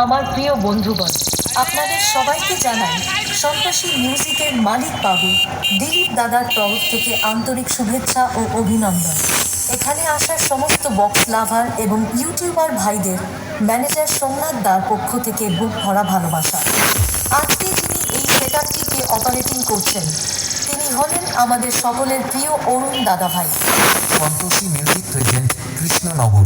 আমার প্রিয় বন্ধুগণ, আপনাদের সবাইকে জানাই সন্তোষী মিউজিকের মালিক বাবু দিলীপ দাদার তরফ থেকে আন্তরিক শুভেচ্ছা ও অভিনন্দন। এখানে আসা সমস্ত বক্স লাভার এবং ইউটিউবার ভাইদের ম্যানেজার সোমনাথ দার পক্ষ থেকে বুক ভরা ভালোবাসা। আজকে যিনি এই সেটআপটিকে অপারেটিং করছেন তিনি হলেন আমাদের সকলের প্রিয় অরুণ দাদা ভাই। Santoshi music present Krishnanagar.